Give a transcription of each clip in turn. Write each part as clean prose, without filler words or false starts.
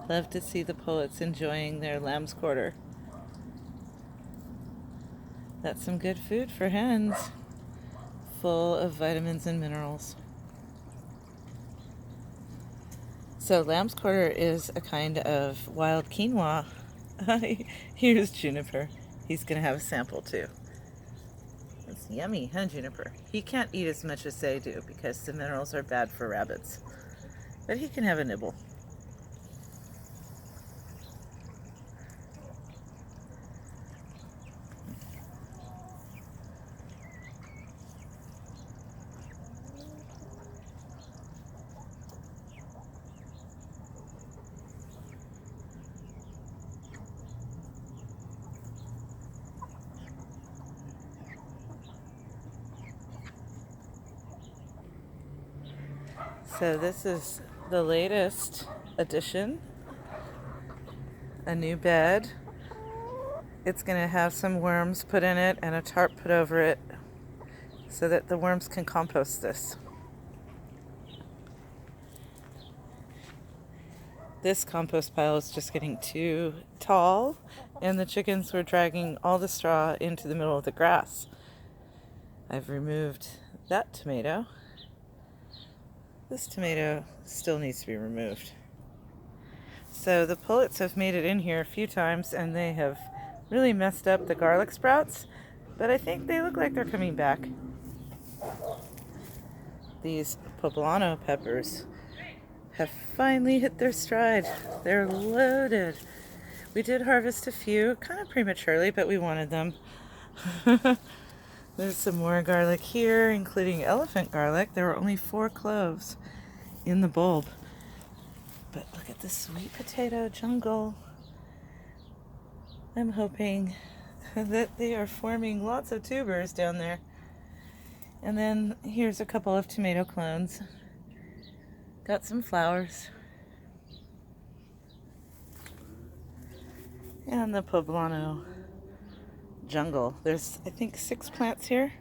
Love to see the pullets enjoying their lamb's quarter. That's some good food for hens, full of vitamins and minerals. So lamb's quarter is a kind of wild quinoa. Here's Juniper. He's going to have a sample too. It's yummy, huh, Juniper? He can't eat as much as they do because the minerals are bad for rabbits. But he can have a nibble. So this is the latest addition, a new bed. It's going to have some worms put in it and a tarp put over it so that the worms can compost this. This compost pile is just getting too tall, and the chickens were dragging all the straw into the middle of the grass. I've removed that tomato. This tomato still needs to be removed. So the pullets have made it in here a few times, and they have really messed up the garlic sprouts, but I think they look like they're coming back. These poblano peppers have finally hit their stride. They're loaded. We did harvest a few, kind of prematurely, but we wanted them. There's some more garlic here, including elephant garlic. There were only 4 cloves in the bulb. But look at the sweet potato jungle. I'm hoping that they are forming lots of tubers down there. And then here's a couple of tomato clones. Got some flowers. And the poblano jungle. There's, I think, 6 plants here.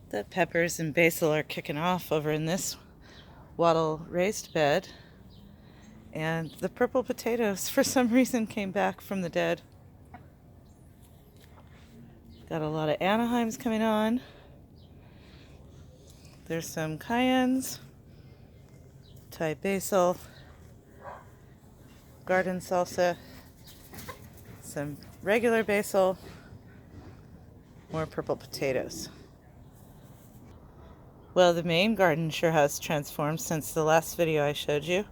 The peppers and basil are kicking off over in this wattle raised bed. And the purple potatoes, for some reason, came back from the dead. Got a lot of Anaheims coming on. There's some cayennes, Thai basil, garden salsa, some regular basil, more purple potatoes. Well, the main garden sure has transformed since the last video I showed you.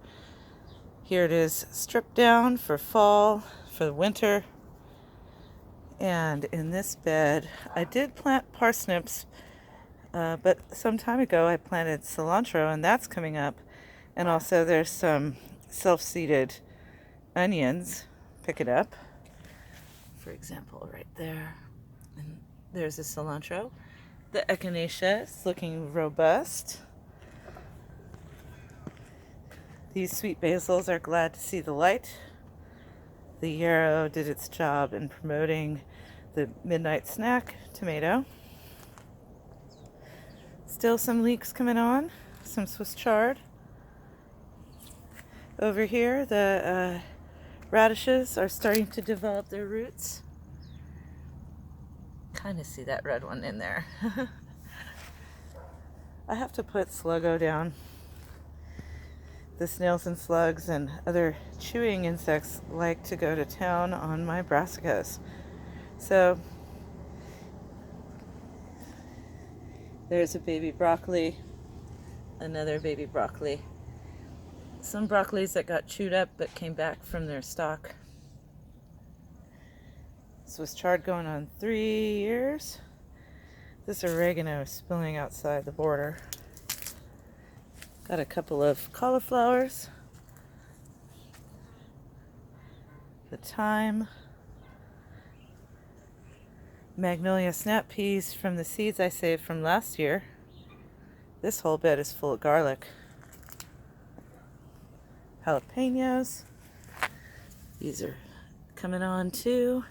Here it is stripped down for fall, for the winter. And in this bed, I did plant parsnips, but some time ago I planted cilantro, and that's coming up. And also there's some self-seeded onions. Pick it up. For example, right there. And there's a cilantro. The echinacea is looking robust. These sweet basils are glad to see the light. The yarrow did its job in promoting the midnight snack tomato. Still some leeks coming on, some Swiss chard. Over here, the radishes are starting to develop their roots. Kind of see that red one in there. I have to put sluggo down. The snails and slugs and other chewing insects like to go to town on my brassicas. So there's a baby broccoli, another baby broccoli, some broccolis that got chewed up but came back from their stalk. Swiss chard going on 3 years. This oregano is spilling outside the border. Got a couple of cauliflowers, the thyme, magnolia snap peas from the seeds I saved from last year. This whole bed is full of garlic. Jalapenos. These are coming on too.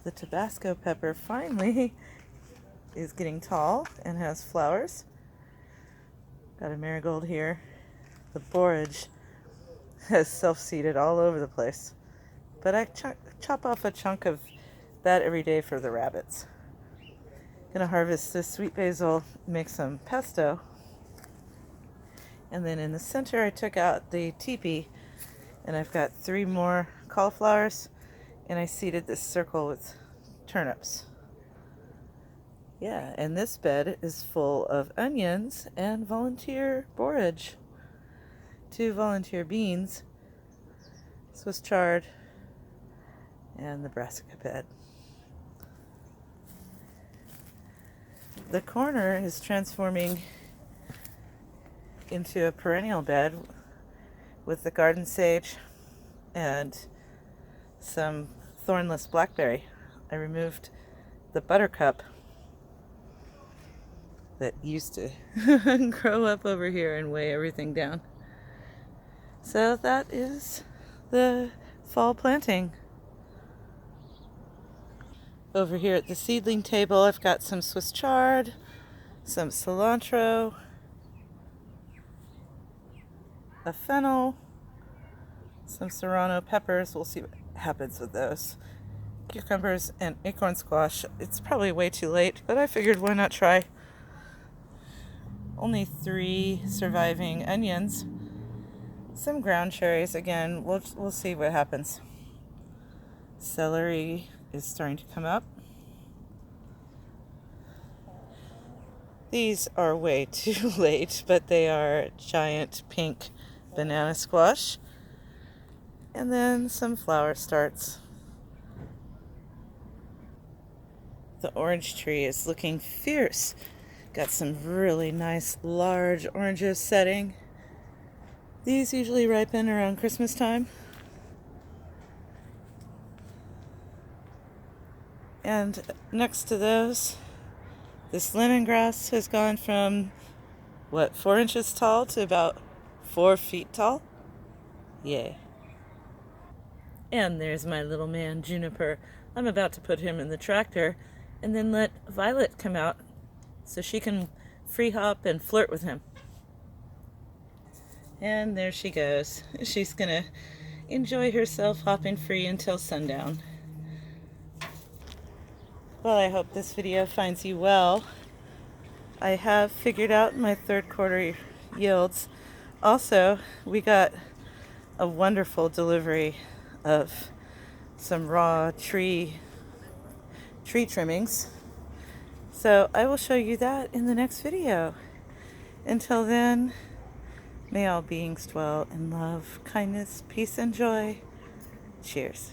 The Tabasco pepper finally is getting tall and has flowers. Got a marigold here. The borage has self-seeded all over the place. But I chop off a chunk of that every day for the rabbits. Gonna harvest this sweet basil, make some pesto. And then in the center I took out the teepee, and I've got 3 more cauliflowers, and I seeded this circle with turnips. Yeah, and this bed is full of onions and volunteer borage. 2 volunteer beans, Swiss chard, and the brassica bed. The corner is transforming into a perennial bed with the garden sage and some thornless blackberry. I removed the buttercup that used to grow up over here and weigh everything down. So that is the fall planting. Over here at the seedling table, I've got some Swiss chard, some cilantro, a fennel, some serrano peppers. We'll see what happens with those. Cucumbers and acorn squash. It's probably way too late, but I figured why not try. Only 3 surviving onions. Some ground cherries. Again, we'll see what happens. Celery is starting to come up. These are way too late, but they are giant pink banana squash. And then some flower starts. The orange tree is looking fierce. Got some really nice large oranges setting. These usually ripen around Christmas time. And next to those, this lemongrass has gone from, 4 inches tall to about 4 feet tall? Yay. And there's my little man, Juniper. I'm about to put him in the tractor and then let Violet come out so she can free hop and flirt with him. And there she goes. She's gonna enjoy herself hopping free until sundown. Well, I hope this video finds you well. I have figured out my 3rd quarter yields. Also, we got a wonderful delivery of some raw tree trimmings. So I will show you that in the next video. Until then, may all beings dwell in love, kindness, peace, and joy. Cheers.